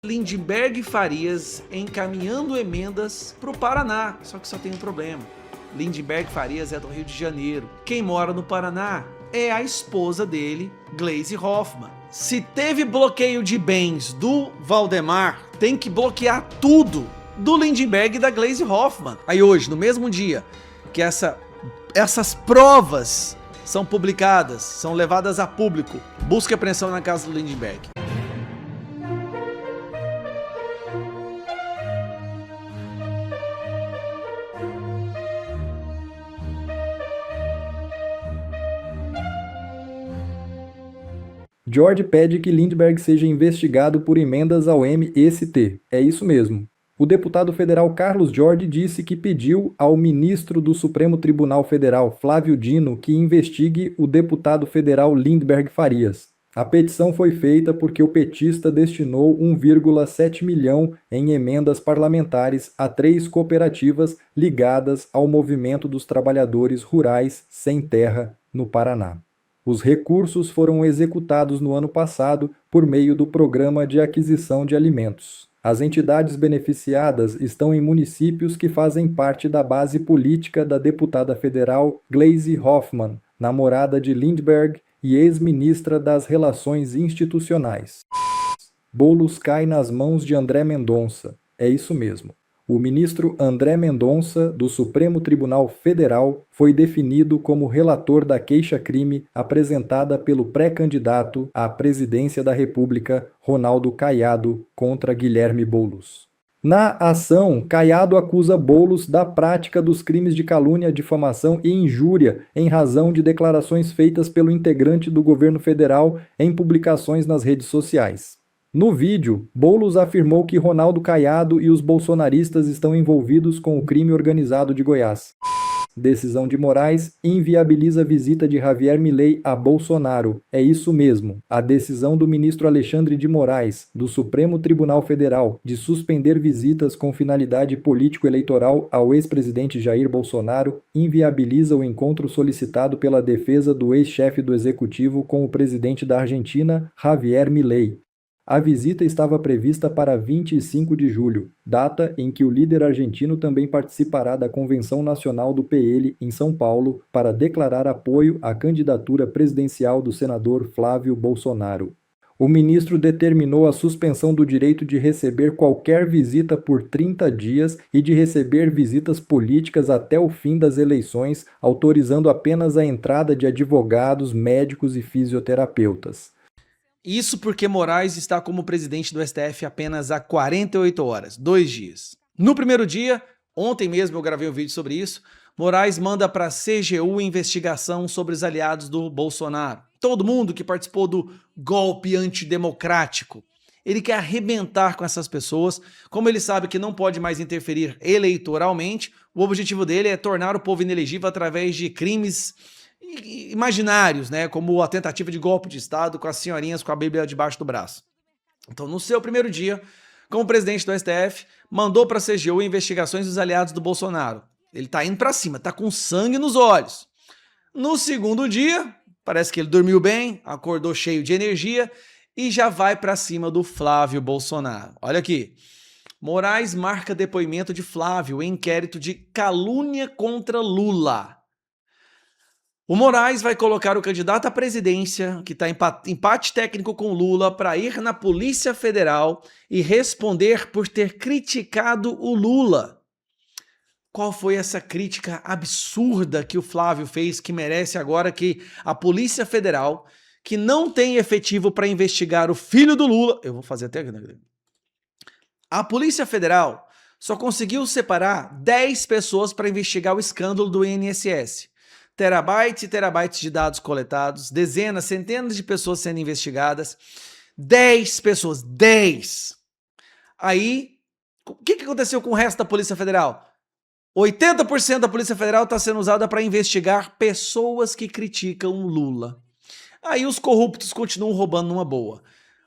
Lindenberg Farias encaminhando emendas para o Paraná, só que só tem um problema. Lindenberg Farias é do Rio de Janeiro. Quem mora no Paraná é a esposa dele, Gleisi Hoffmann. Se teve bloqueio de bens do Valdemar, tem que bloquear tudo do Lindenberg e da Gleisi Hoffmann. Aí hoje, no mesmo dia que essas provas são publicadas, são levadas a público, busca e apreensão na casa do Lindenberg. George pede que Lindbergh seja investigado por emendas ao MST. É isso mesmo. O deputado federal Carlos Jordi disse que pediu ao ministro do Supremo Tribunal Federal, Flávio Dino, que investigue o deputado federal Lindenberg Farias. A petição foi feita porque o petista destinou 1,7 milhão em emendas parlamentares a 3 cooperativas ligadas ao movimento dos trabalhadores rurais sem terra no Paraná. Os recursos foram executados no ano passado por meio do Programa de Aquisição de Alimentos. As entidades beneficiadas estão em municípios que fazem parte da base política da deputada federal Gleisi Hoffmann, namorada de Lindbergh e ex-ministra das Relações Institucionais. Boulos cai nas mãos de André Mendonça. É isso mesmo. O ministro André Mendonça, do Supremo Tribunal Federal, foi definido como relator da queixa-crime apresentada pelo pré-candidato à presidência da República, Ronaldo Caiado, contra Guilherme Boulos. Na ação, Caiado acusa Boulos da prática dos crimes de calúnia, difamação e injúria em razão de declarações feitas pelo integrante do governo federal em publicações nas redes sociais. No vídeo, Boulos afirmou que Ronaldo Caiado e os bolsonaristas estão envolvidos com o crime organizado de Goiás. Decisão de Moraes inviabiliza a visita de Javier Milei a Bolsonaro. É isso mesmo. A decisão do ministro Alexandre de Moraes, do Supremo Tribunal Federal, de suspender visitas com finalidade político-eleitoral ao ex-presidente Jair Bolsonaro inviabiliza o encontro solicitado pela defesa do ex-chefe do executivo com o presidente da Argentina, Javier Milei. A visita estava prevista para 25 de julho, data em que o líder argentino também participará da Convenção Nacional do PL em São Paulo para declarar apoio à candidatura presidencial do senador Flávio Bolsonaro. O ministro determinou a suspensão do direito de receber qualquer visita por 30 dias e de receber visitas políticas até o fim das eleições, autorizando apenas a entrada de advogados, médicos e fisioterapeutas. Isso porque Moraes está como presidente do STF apenas há 48 horas, 2 dias. No primeiro dia, ontem mesmo eu gravei um vídeo sobre isso, Moraes manda para a CGU investigação sobre os aliados do Bolsonaro. Todo mundo que participou do golpe antidemocrático. Ele quer arrebentar com essas pessoas, como ele sabe que não pode mais interferir eleitoralmente, o objetivo dele é tornar o povo inelegível através de crimes imaginários, né, como a tentativa de golpe de Estado com as senhorinhas com a Bíblia debaixo do braço. Então, no seu primeiro dia, como presidente do STF, mandou para a CGU investigações dos aliados do Bolsonaro. Ele tá indo para cima, tá com sangue nos olhos. No segundo dia, parece que ele dormiu bem, acordou cheio de energia e já vai para cima do Flávio Bolsonaro. Olha aqui. Moraes marca depoimento de Flávio em inquérito de calúnia contra Lula. O Moraes vai colocar o candidato à presidência, que está em empate técnico com Lula, para ir na Polícia Federal e responder por ter criticado o Lula. Qual foi essa crítica absurda que o Flávio fez, que merece agora que a Polícia Federal, que não tem efetivo para investigar o filho do Lula... Eu vou fazer até... A Polícia Federal só conseguiu separar 10 pessoas para investigar o escândalo do INSS. Terabytes e terabytes de dados coletados, dezenas, centenas de pessoas sendo investigadas, 10 pessoas, 10. Aí, o que aconteceu com o resto da Polícia Federal? 80% da Polícia Federal está sendo usada para investigar pessoas que criticam o Lula. Aí os corruptos continuam roubando numa boa.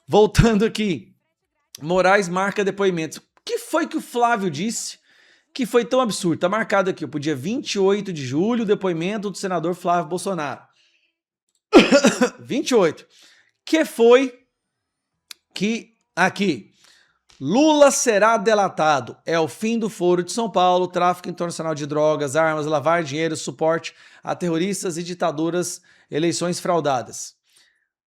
Voltando aqui, Moraes marca depoimentos. O que foi que o Flávio disse que foi tão absurdo? Tá marcado aqui, pro dia 28 de julho, o depoimento do senador Flávio Bolsonaro. 28. Que foi que, aqui, Lula será delatado. É o fim do Foro de São Paulo, tráfico internacional de drogas, armas, lavar dinheiro, suporte a terroristas e ditaduras, eleições fraudadas.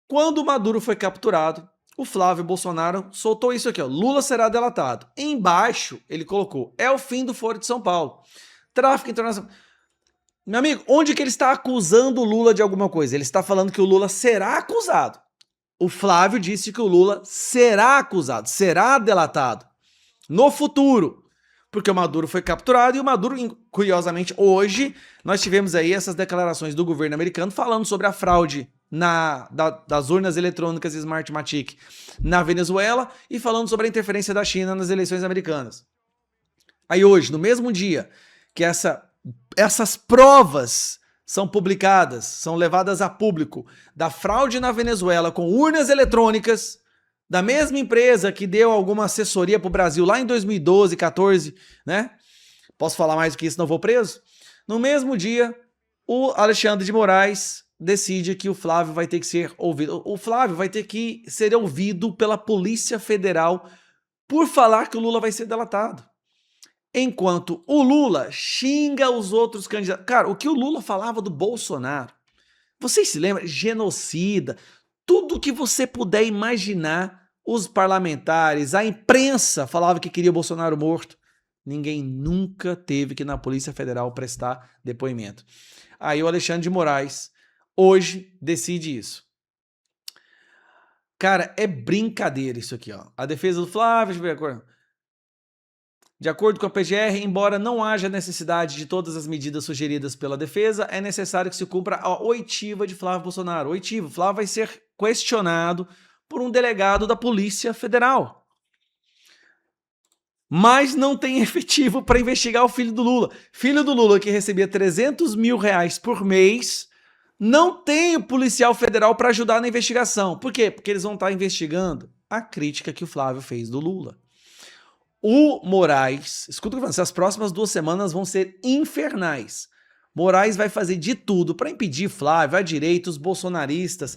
Quando Maduro foi capturado, o Flávio Bolsonaro soltou isso aqui, ó, Lula será delatado. Embaixo, ele colocou, é o fim do Foro de São Paulo. Tráfico internacional. Meu amigo, onde que ele está acusando o Lula de alguma coisa? Ele está falando que o Lula será acusado. O Flávio disse que o Lula será acusado, será delatado no futuro, porque o Maduro foi capturado e o Maduro, curiosamente, hoje nós tivemos aí essas declarações do governo americano falando sobre a fraude das urnas eletrônicas Smartmatic na Venezuela e falando sobre a interferência da China nas eleições americanas. Aí hoje, no mesmo dia que essas provas são publicadas, são levadas a público da fraude na Venezuela com urnas eletrônicas, da mesma empresa que deu alguma assessoria para o Brasil lá em 2012, 14, né? Posso falar mais do que isso, não vou preso? No mesmo dia, o Alexandre de Moraes decide que o Flávio vai ter que ser ouvido. O Flávio vai ter que ser ouvido pela Polícia Federal por falar que o Lula vai ser delatado. Enquanto o Lula xinga os outros candidatos. Cara, o que o Lula falava do Bolsonaro, vocês se lembram? Genocida, tudo que você puder imaginar, os parlamentares, a imprensa falava que queria Bolsonaro morto. Ninguém nunca teve que ir na Polícia Federal prestar depoimento. Aí o Alexandre de Moraes, hoje, decide isso. Cara, é brincadeira isso aqui, ó. A defesa do Flávio, de acordo com a PGR, embora não haja necessidade de todas as medidas sugeridas pela defesa, é necessário que se cumpra a oitiva de Flávio Bolsonaro. Oitiva, Flávio vai ser questionado por um delegado da Polícia Federal. Mas não tem efetivo para investigar o filho do Lula. Filho do Lula que recebia 300 mil reais por mês, não tem o policial federal para ajudar na investigação. Por quê? Porque eles vão estar investigando a crítica que o Flávio fez do Lula. O Moraes, escuta o que eu tô falando, essas próximas 2 semanas vão ser infernais. Moraes vai fazer de tudo para impedir Flávio, a direita, os bolsonaristas,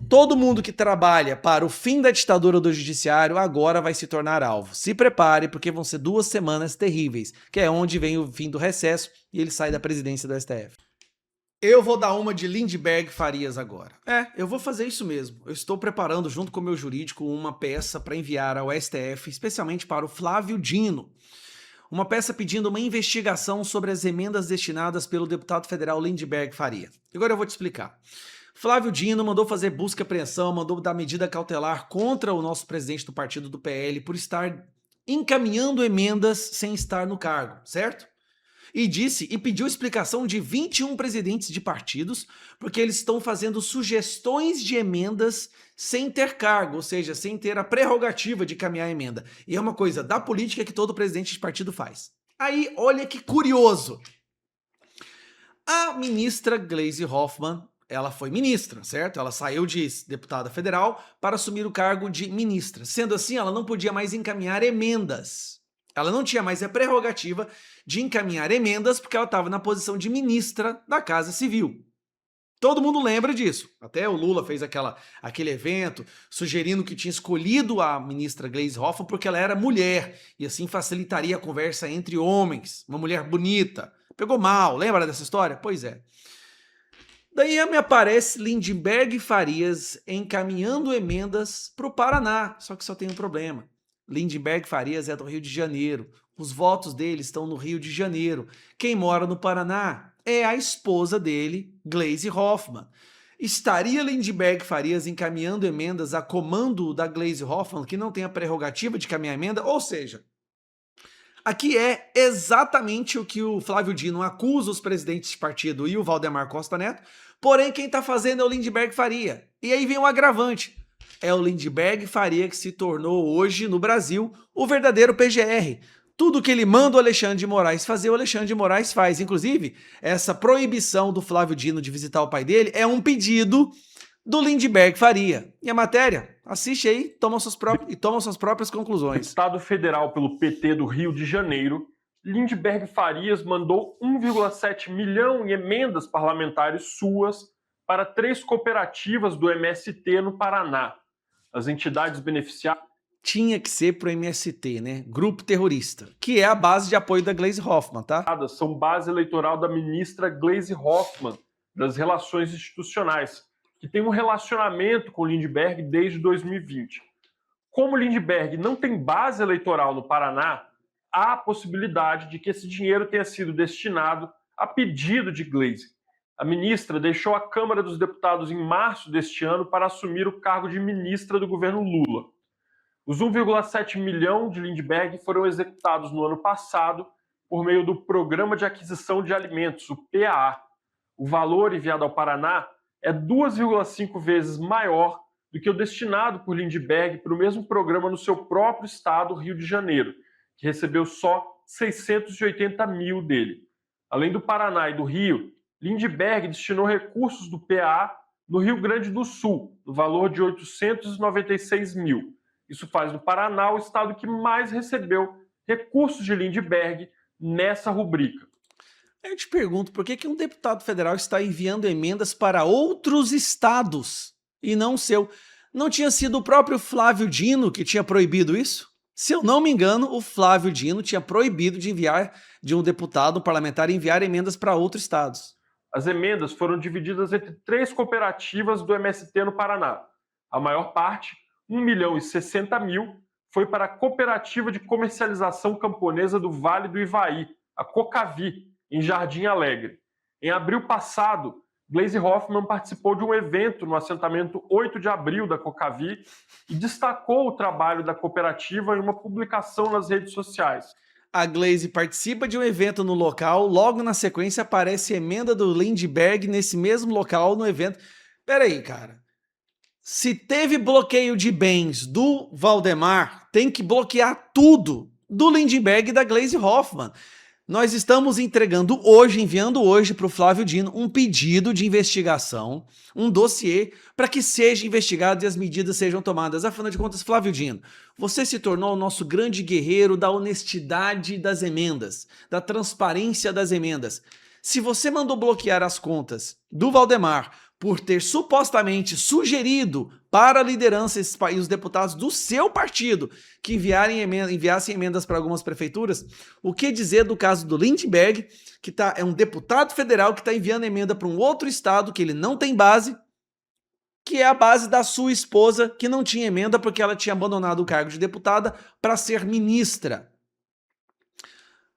todo mundo que trabalha para o fim da ditadura do judiciário agora vai se tornar alvo. Se prepare, porque vão ser 2 semanas terríveis, que é onde vem o fim do recesso e ele sai da presidência do STF. Eu vou dar uma de Lindbergh Farias agora. Eu vou fazer isso mesmo. Eu estou preparando, junto com o meu jurídico, uma peça para enviar ao STF, especialmente para o Flávio Dino. Uma peça pedindo uma investigação sobre as emendas destinadas pelo deputado federal Lindbergh Faria. Agora eu vou te explicar. Flávio Dino mandou fazer busca e apreensão, mandou dar medida cautelar contra o nosso presidente do partido do PL por estar encaminhando emendas sem estar no cargo, certo? E pediu explicação de 21 presidentes de partidos, porque eles estão fazendo sugestões de emendas sem ter cargo, ou seja, sem ter a prerrogativa de caminhar a emenda. E é uma coisa da política que todo presidente de partido faz. Aí, olha que curioso. A ministra Gleisi Hoffmann, ela foi ministra, certo? Ela saiu de deputada federal para assumir o cargo de ministra. Sendo assim, ela não podia mais encaminhar emendas. Ela não tinha mais a prerrogativa de encaminhar emendas porque ela estava na posição de ministra da Casa Civil. Todo mundo lembra disso. Até o Lula fez aquele evento sugerindo que tinha escolhido a ministra Gleisi Hoffmann porque ela era mulher e assim facilitaria a conversa entre homens. Uma mulher bonita. Pegou mal, lembra dessa história? Pois é. Daí me aparece Lindbergh Farias encaminhando emendas para o Paraná, só que só tem um problema. Lindbergh Farias é do Rio de Janeiro. Os votos dele estão no Rio de Janeiro. Quem mora no Paraná é a esposa dele, Gleisi Hoffmann. Estaria Lindbergh Farias encaminhando emendas a comando da Gleisi Hoffmann, que não tem a prerrogativa de caminhar emenda? Ou seja, aqui é exatamente o que o Flávio Dino acusa os presidentes de partido e o Valdemar Costa Neto, porém quem está fazendo é o Lindbergh Faria. E aí vem um agravante. É o Lindbergh Faria que se tornou hoje, no Brasil, o verdadeiro PGR. Tudo que ele manda o Alexandre de Moraes fazer, o Alexandre de Moraes faz. Inclusive, essa proibição do Flávio Dino de visitar o pai dele é um pedido do Lindbergh Faria. E a matéria? Assiste aí, toma suas próprias conclusões. Deputado federal pelo PT do Rio de Janeiro, Lindbergh Farias mandou 1,7 milhão em emendas parlamentares suas para 3 cooperativas do MST no Paraná. As entidades beneficiadas... tinha que ser pro MST, né? Grupo terrorista, que é a base de apoio da Gleisi Hoffmann, tá? São base eleitoral da ministra Gleisi Hoffmann, das Relações Institucionais, que tem um relacionamento com Lindbergh desde 2020. Como Lindbergh não tem base eleitoral no Paraná, há a possibilidade de que esse dinheiro tenha sido destinado a pedido de Gleisi. A ministra deixou a Câmara dos Deputados em março deste ano para assumir o cargo de ministra do governo Lula. Os 1,7 milhão de Lindbergh foram executados no ano passado por meio do Programa de Aquisição de Alimentos, o PAA. O valor enviado ao Paraná é 2,5 vezes maior do que o destinado por Lindbergh para o mesmo programa no seu próprio estado, Rio de Janeiro, que recebeu só 680 mil dele. Além do Paraná e do Rio, Lindbergh destinou recursos do PAA no Rio Grande do Sul, no valor de 896 mil. Isso faz do Paraná o estado que mais recebeu recursos de Lindbergh nessa rubrica. Eu te pergunto, por que um deputado federal está enviando emendas para outros estados e não o seu? Não tinha sido o próprio Flávio Dino que tinha proibido isso? Se eu não me engano, o Flávio Dino tinha proibido de um deputado, um parlamentar, enviar emendas para outros estados. As emendas foram divididas entre 3 cooperativas do MST no Paraná. A maior parte, 1.060.000, foi para a Cooperativa de Comercialização Camponesa do Vale do Ivaí, a Cocavi, em Jardim Alegre. Em abril passado, Gleisi Hoffmann participou de um evento no assentamento 8 de abril da Cocavi e destacou o trabalho da cooperativa em uma publicação nas redes sociais. A Gleisi participa de um evento no local, logo na sequência aparece a emenda do Lindbergh nesse mesmo local, no evento. Peraí, cara. Se teve bloqueio de bens do Valdemar, tem que bloquear tudo do Lindbergh e da Gleisi Hoffmann. Nós estamos enviando hoje para o Flávio Dino um pedido de investigação, um dossiê, para que seja investigado e as medidas sejam tomadas. Afinal de contas, Flávio Dino, você se tornou o nosso grande guerreiro da honestidade das emendas, da transparência das emendas. Se você mandou bloquear as contas do Valdemar por ter supostamente sugerido para a liderança e os deputados do seu partido que enviassem emendas para algumas prefeituras, o que dizer do caso do Lindbergh, que é um deputado federal que está enviando emenda para um outro estado que ele não tem base, que é a base da sua esposa, que não tinha emenda porque ela tinha abandonado o cargo de deputada para ser ministra.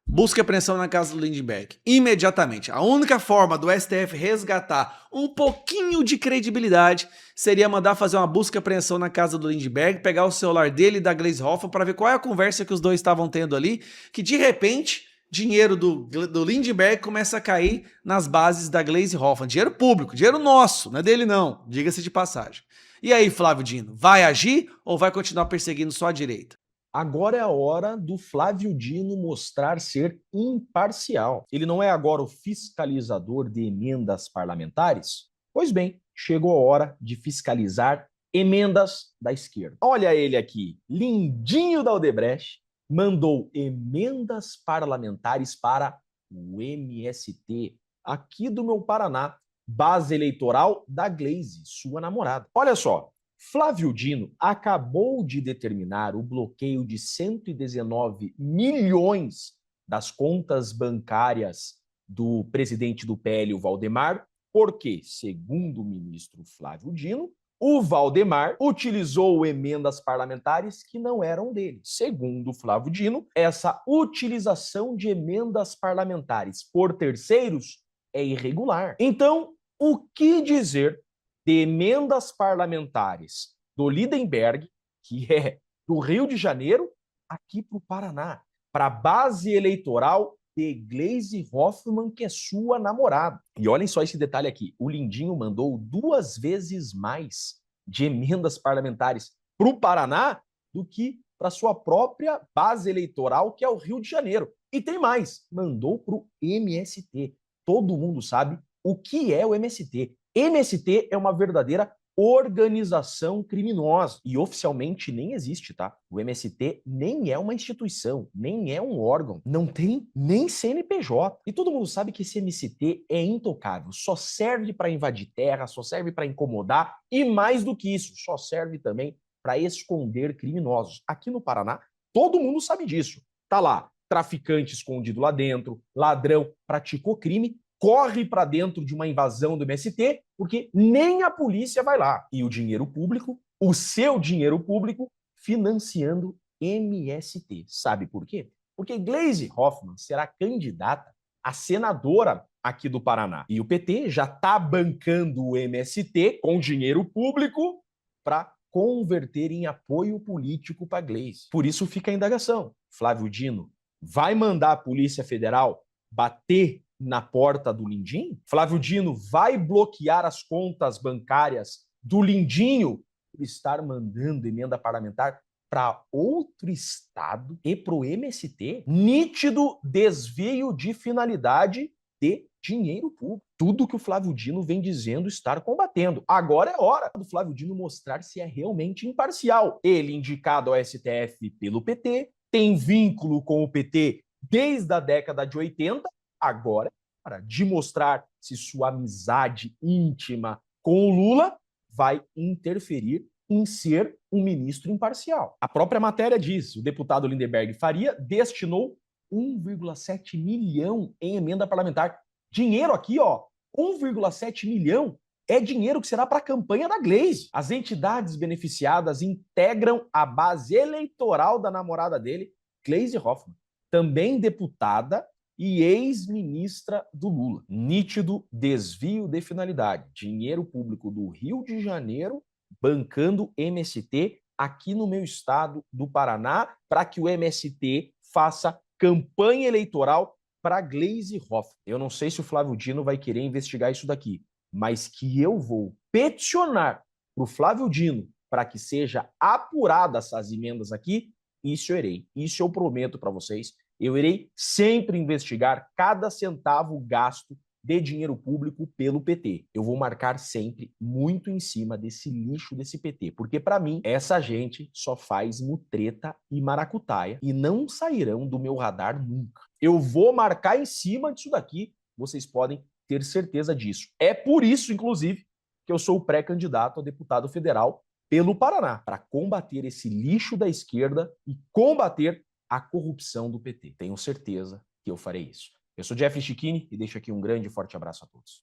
Busca apreensão na casa do Lindbergh. Imediatamente. A única forma do STF resgatar um pouquinho de credibilidade seria mandar fazer uma busca apreensão na casa do Lindbergh, pegar o celular dele e da Gleisi Hoffmann para ver qual é a conversa que os dois estavam tendo ali, que de repente dinheiro do Lindbergh começa a cair nas bases da Gleisi Hoffmann. Dinheiro público, dinheiro nosso, não é dele não, diga-se de passagem. E aí, Flávio Dino, vai agir ou vai continuar perseguindo só a direita? Agora é a hora do Flávio Dino mostrar ser imparcial. Ele não é agora o fiscalizador de emendas parlamentares? Pois bem, chegou a hora de fiscalizar emendas da esquerda. Olha ele aqui, lindinho da Odebrecht, mandou emendas parlamentares para o MST, aqui do meu Paraná, base eleitoral da Gleisi, sua namorada. Olha só. Flávio Dino acabou de determinar o bloqueio de 119 milhões das contas bancárias do presidente do PL, o Valdemar, porque, segundo o ministro Flávio Dino, o Valdemar utilizou emendas parlamentares que não eram dele. Segundo Flávio Dino, essa utilização de emendas parlamentares por terceiros é irregular. Então, o que dizer de emendas parlamentares do Lindbergh, que é do Rio de Janeiro, aqui para o Paraná, para a base eleitoral de Gleisi Hoffmann, que é sua namorada. E olhem só esse detalhe aqui, o Lindinho mandou 2 vezes mais de emendas parlamentares para o Paraná do que para sua própria base eleitoral, que é o Rio de Janeiro. E tem mais, mandou para o MST. Todo mundo sabe o que é o MST. MST é uma verdadeira organização criminosa e oficialmente nem existe, tá? O MST nem é uma instituição, nem é um órgão, não tem nem CNPJ. E todo mundo sabe que esse MST é intocável, só serve para invadir terra, só serve para incomodar e mais do que isso, só serve também para esconder criminosos. Aqui no Paraná, todo mundo sabe disso. Tá lá, traficante escondido lá dentro, ladrão, praticou crime, corre para dentro de uma invasão do MST, porque nem a polícia vai lá. E o dinheiro público, o seu dinheiro público, financiando MST. Sabe por quê? Porque Gleisi Hoffmann será candidata a senadora aqui do Paraná. E o PT já está bancando o MST com dinheiro público para converter em apoio político para Gleisi. Por isso fica a indagação. Flávio Dino vai mandar a Polícia Federal bater na porta do Lindinho? Flávio Dino vai bloquear as contas bancárias do Lindinho por estar mandando emenda parlamentar para outro estado e para o MST? Nítido desvio de finalidade de dinheiro público. Tudo que o Flávio Dino vem dizendo estar combatendo. Agora é hora do Flávio Dino mostrar se é realmente imparcial. Ele, indicado ao STF pelo PT, tem vínculo com o PT desde a década de 80, agora é hora de mostrar se sua amizade íntima com o Lula vai interferir em ser um ministro imparcial. A própria matéria diz, o deputado Lindenberg Faria destinou 1,7 milhão em emenda parlamentar. Dinheiro aqui, ó, 1,7 milhão é dinheiro que será para a campanha da Gleisi. As entidades beneficiadas integram a base eleitoral da namorada dele, Gleisi Hoffmann, também deputada e ex-ministra do Lula. Nítido desvio de finalidade. Dinheiro público do Rio de Janeiro bancando MST aqui no meu estado do Paraná para que o MST faça campanha eleitoral para Gleisi Hoffmann. Eu não sei se o Flávio Dino vai querer investigar isso daqui, mas que eu vou peticionar para o Flávio Dino para que seja apurada essas emendas aqui, isso eu irei. Isso eu prometo para vocês. Eu irei sempre investigar cada centavo gasto de dinheiro público pelo PT. Eu vou marcar sempre muito em cima desse lixo desse PT, porque para mim essa gente só faz mutreta e maracutaia e não sairão do meu radar nunca. Eu vou marcar em cima disso daqui, vocês podem ter certeza disso. É por isso, inclusive, que eu sou o pré-candidato a deputado federal pelo Paraná, para combater esse lixo da esquerda e combater a corrupção do PT. Tenho certeza que eu farei isso. Eu sou Jeffrey Chicchini e deixo aqui um grande e forte abraço a todos.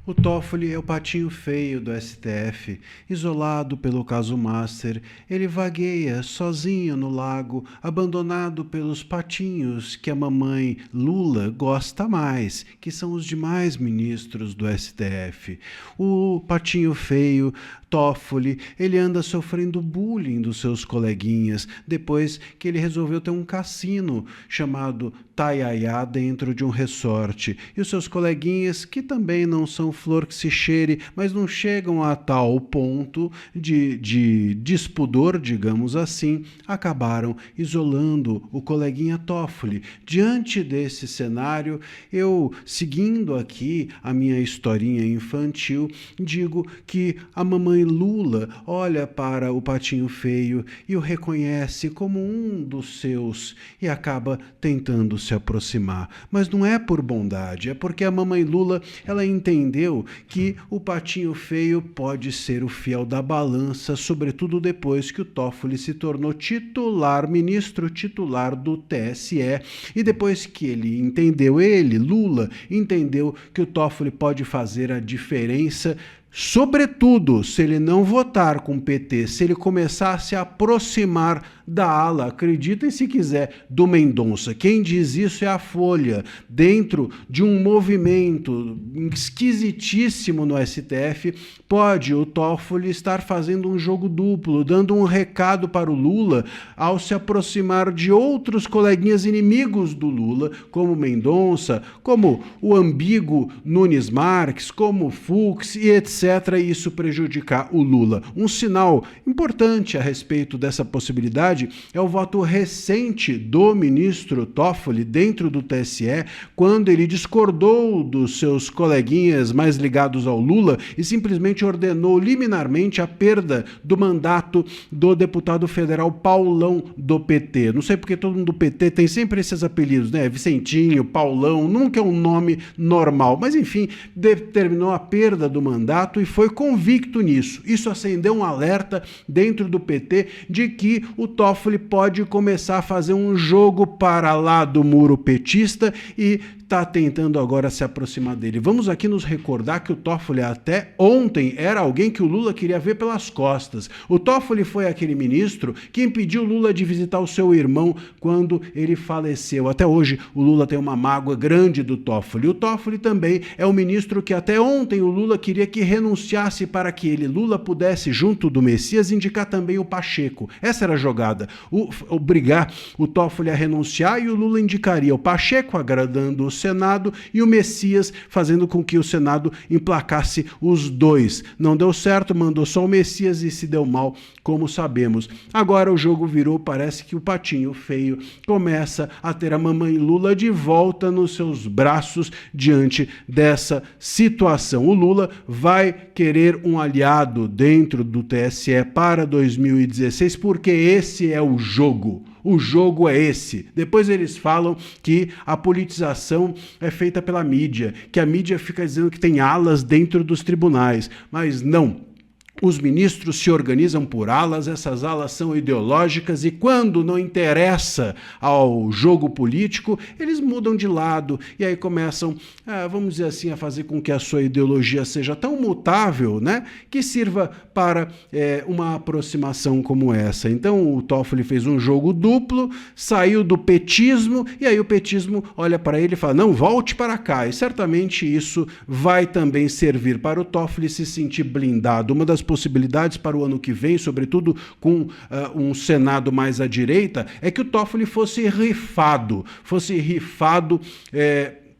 O Toffoli é o patinho feio do STF, isolado pelo caso Master. Ele vagueia sozinho no lago, abandonado pelos patinhos que a mamãe Lula gosta mais, que são os demais ministros do STF. O patinho feio, Toffoli, ele anda sofrendo bullying dos seus coleguinhas depois que ele resolveu ter um cassino chamado Taiaiá dentro de um resort. E os seus coleguinhas, que também não são flor que se cheire, mas não chegam a tal ponto de despudor, digamos assim, acabaram isolando o coleguinha Toffoli. Diante desse cenário, eu, seguindo aqui a minha historinha infantil, digo que a mamãe Lula olha para o patinho feio e o reconhece como um dos seus e acaba tentando se aproximar. Mas não é por bondade, é porque a mamãe Lula, ela entendeu que o patinho feio pode ser o fiel da balança, sobretudo depois que o Toffoli se tornou ministro titular do TSE, e depois que Lula, entendeu que o Toffoli pode fazer a diferença, sobretudo se ele não votar com o PT, se ele começar a se aproximar da ala, acreditem se quiser, do Mendonça. Quem diz isso é a Folha, dentro de um movimento esquisitíssimo no STF, pode o Toffoli estar fazendo um jogo duplo, dando um recado para o Lula ao se aproximar de outros coleguinhas inimigos do Lula, como Mendonça, como o ambíguo Nunes Marques, como Fux e etc., e isso prejudicar o Lula. Um sinal importante a respeito dessa possibilidade é o voto recente do ministro Toffoli dentro do TSE, quando ele discordou dos seus coleguinhas mais ligados ao Lula e simplesmente ordenou liminarmente a perda do mandato do deputado federal Paulão do PT. Não sei porque todo mundo do PT tem sempre esses apelidos, né? Vicentinho, Paulão, nunca é um nome normal, mas enfim, determinou a perda do mandato candidato e foi convicto nisso. Isso acendeu um alerta dentro do PT de que o Toffoli pode começar a fazer um jogo para lá do muro petista e está tentando agora se aproximar dele. Vamos aqui nos recordar que o Toffoli até ontem era alguém que o Lula queria ver pelas costas. O Toffoli foi aquele ministro que impediu o Lula de visitar o seu irmão quando ele faleceu. Até hoje o Lula tem uma mágoa grande do Toffoli. O Toffoli também é o ministro que até ontem o Lula queria que renunciasse para que ele, Lula, pudesse, junto do Messias, indicar também o Pacheco. Essa era a jogada. Obrigar o Toffoli a renunciar e o Lula indicaria o Pacheco, agradando o Senado, e o Messias, fazendo com que o Senado emplacasse os dois. Não deu certo, mandou só o Messias e se deu mal, como sabemos. Agora o jogo virou, parece que o patinho feio começa a ter a mamãe Lula de volta nos seus braços diante dessa situação. O Lula vai querer um aliado dentro do TSE para 2016, porque esse é o jogo. O jogo é esse. Depois eles falam que a politização é feita pela mídia, que a mídia fica dizendo que tem alas dentro dos tribunais, mas não. Os ministros se organizam por alas, essas alas são ideológicas e quando não interessa ao jogo político, eles mudam de lado e aí começam, vamos dizer assim, a fazer com que a sua ideologia seja tão mutável, né, que sirva para uma aproximação como essa. Então o Toffoli fez um jogo duplo, saiu do petismo e aí o petismo olha para ele e fala, não, volte para cá. E certamente isso vai também servir para o Toffoli se sentir blindado. Uma das possibilidades para o ano que vem, sobretudo com um Senado mais à direita, é que o Toffoli fosse rifado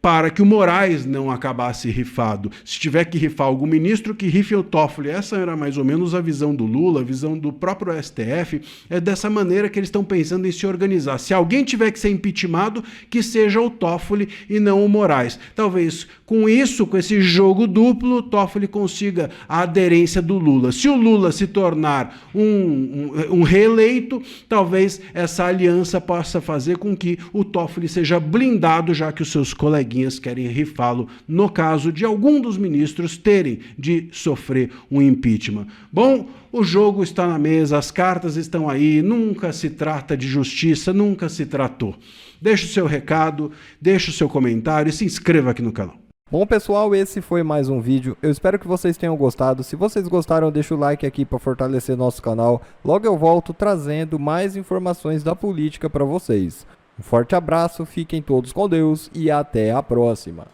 para que o Moraes não acabasse rifado. Se tiver que rifar algum ministro, que rife o Toffoli. Essa era mais ou menos a visão do Lula, a visão do próprio STF. É dessa maneira que eles estão pensando em se organizar. Se alguém tiver que ser impeachmentado, que seja o Toffoli e não o Moraes. Talvez com isso, com esse jogo duplo, o Toffoli consiga a aderência do Lula. Se o Lula se tornar um reeleito, talvez essa aliança possa fazer com que o Toffoli seja blindado, já que os seus coleguinhas querem rifá-lo no caso de algum dos ministros terem de sofrer um impeachment. Bom, o jogo está na mesa, as cartas estão aí, nunca se trata de justiça, nunca se tratou. Deixe o seu recado, deixe o seu comentário e se inscreva aqui no canal. Bom, pessoal, esse foi mais um vídeo. Eu espero que vocês tenham gostado. Se vocês gostaram, deixa o like aqui para fortalecer nosso canal. Logo eu volto trazendo mais informações da política para vocês. Um forte abraço, fiquem todos com Deus e até a próxima.